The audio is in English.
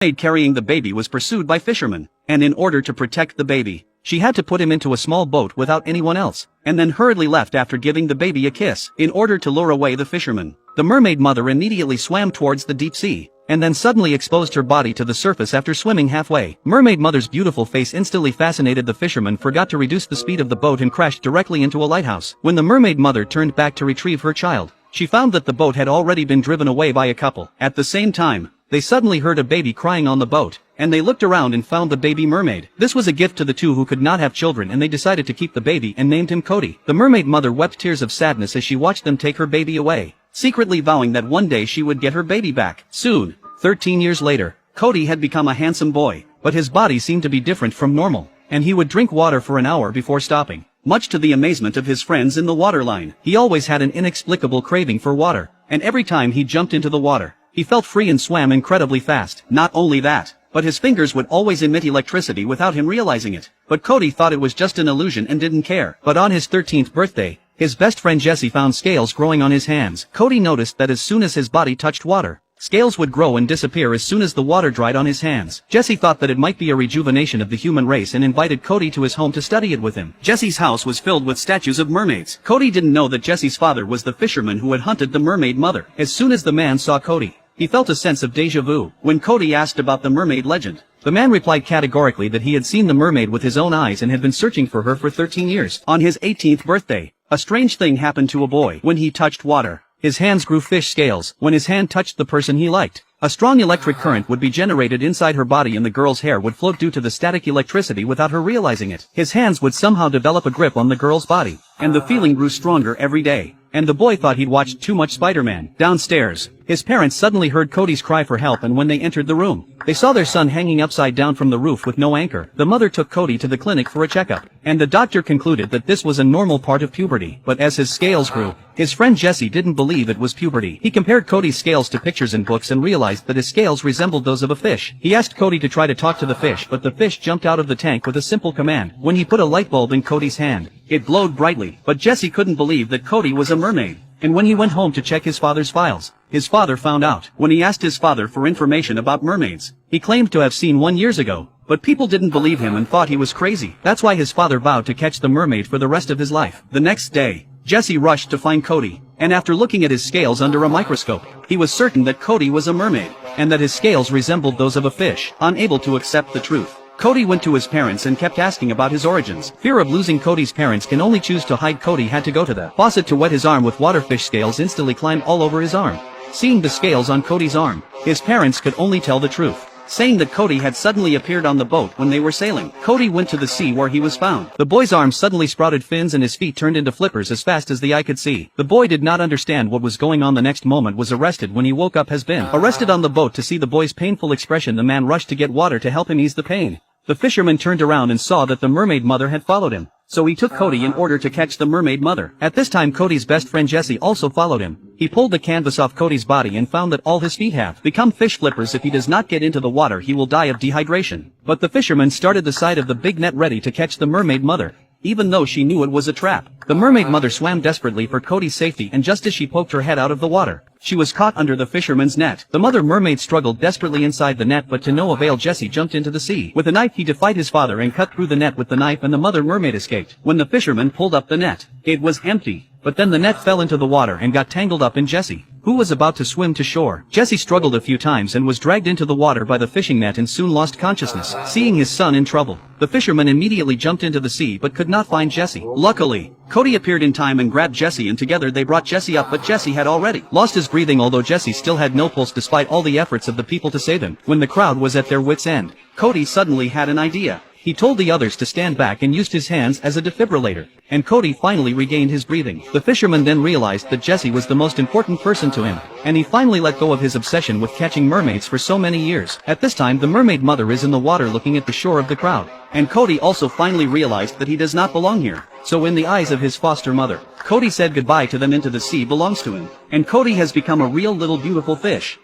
mermaid carrying the baby was pursued by fishermen, and in order to protect the baby, she had to put him into a small boat without anyone else, and then hurriedly left after giving the baby a kiss, in order to lure away the fishermen. The mermaid mother immediately swam towards the deep sea, and then suddenly exposed her body to the surface after swimming halfway. Mermaid mother's beautiful face instantly fascinated the fisherman, forgot to reduce the speed of the boat and crashed directly into a lighthouse. When the mermaid mother turned back to retrieve her child, she found that the boat had already been driven away by a couple. At the same time, they suddenly heard a baby crying on the boat, and they looked around and found the baby mermaid. This was a gift to the two who could not have children, and they decided to keep the baby and named him Cody. The mermaid mother wept tears of sadness as she watched them take her baby away, secretly vowing that one day she would get her baby back. Soon, 13 years later, Cody had become a handsome boy, but his body seemed to be different from normal, and he would drink water for an hour before stopping. Much to the amazement of his friends in the waterline, he always had an inexplicable craving for water, and every time he jumped into the water, he felt free and swam incredibly fast. Not only that, but his fingers would always emit electricity without him realizing it. But Cody thought it was just an illusion and didn't care. But on his 13th birthday, his best friend Jesse found scales growing on his hands. Cody noticed that as soon as his body touched water, scales would grow and disappear as soon as the water dried on his hands. Jesse thought that it might be a rejuvenation of the human race and invited Cody to his home to study it with him. Jesse's house was filled with statues of mermaids. Cody didn't know that Jesse's father was the fisherman who had hunted the mermaid mother. As soon as the man saw Cody, he felt a sense of déjà vu. When Cody asked about the mermaid legend, the man replied categorically that he had seen the mermaid with his own eyes and had been searching for her for 13 years. On his 18th birthday, a strange thing happened to a boy. When he touched water, his hands grew fish scales. When his hand touched the person he liked, a strong electric current would be generated inside her body and the girl's hair would float due to the static electricity without her realizing it. His hands would somehow develop a grip on the girl's body, and the feeling grew stronger every day. And the boy thought he'd watched too much Spider-Man. Downstairs, his parents suddenly heard Cody's cry for help, and when they entered the room, they saw their son hanging upside down from the roof with no anchor. The mother took Cody to the clinic for a checkup, and the doctor concluded that this was a normal part of puberty. But as his scales grew, his friend Jesse didn't believe it was puberty. He compared Cody's scales to pictures in books and realized that his scales resembled those of a fish. He asked Cody to try to talk to the fish, but the fish jumped out of the tank with a simple command. When he put a light bulb in Cody's hand, it glowed brightly. But Jesse couldn't believe that Cody was a mermaid. And when he went home to check his father's files, his father found out. When he asked his father for information about mermaids, he claimed to have seen one years ago, but people didn't believe him and thought he was crazy. That's why his father vowed to catch the mermaid for the rest of his life. The next day, Jesse rushed to find Cody, and after looking at his scales under a microscope, he was certain that Cody was a mermaid, and that his scales resembled those of a fish. Unable to accept the truth, Cody went to his parents and kept asking about his origins. Fear of losing Cody's parents can only choose to hide. Cody had to go to the faucet to wet his arm with water. Fish scales instantly climbed all over his arm. Seeing the scales on Cody's arm, his parents could only tell the truth, saying that Cody had suddenly appeared on the boat when they were sailing. Cody went to the sea where he was found. The boy's arms suddenly sprouted fins and his feet turned into flippers as fast as the eye could see. The boy did not understand what was going on. The next moment was arrested. When he woke up, has been arrested on the boat. To see the boy's painful expression, the man rushed to get water to help him ease the pain. The fisherman turned around and saw that the mermaid mother had followed him, so he took Cody in order to catch the mermaid mother. At this time, Cody's best friend Jesse also followed him. He pulled the canvas off Cody's body and found that all his feet have become fish flippers. If he does not get into the water, he will die of dehydration. But the fisherman started the side of the big net ready to catch the mermaid mother, even though she knew it was a trap. The mermaid mother swam desperately for Cody's safety, and just as she poked her head out of the water, she was caught under the fisherman's net. The mother mermaid struggled desperately inside the net, but to no avail. Jesse jumped into the sea. With a knife he defied his father and cut through the net with the knife, and the mother mermaid escaped. When the fisherman pulled up the net, it was empty. But then the net fell into the water and got tangled up in Jesse, who was about to swim to shore. Jesse struggled a few times and was dragged into the water by the fishing net and soon lost consciousness. Seeing his son in trouble, the fisherman immediately jumped into the sea but could not find Jesse. Luckily, Cody appeared in time and grabbed Jesse, and together they brought Jesse up, but Jesse had already lost his breathing, although Jesse still had no pulse despite all the efforts of the people to save him. When the crowd was at their wits' end, Cody suddenly had an idea. He told the others to stand back and used his hands as a defibrillator, and Cody finally regained his breathing. The fisherman then realized that Jesse was the most important person to him, and he finally let go of his obsession with catching mermaids for so many years. At this time, the mermaid mother is in the water looking at the shore of the crowd, and Cody also finally realized that he does not belong here. So in the eyes of his foster mother, Cody said goodbye to them. Into the sea belongs to him, and Cody has become a real little beautiful fish.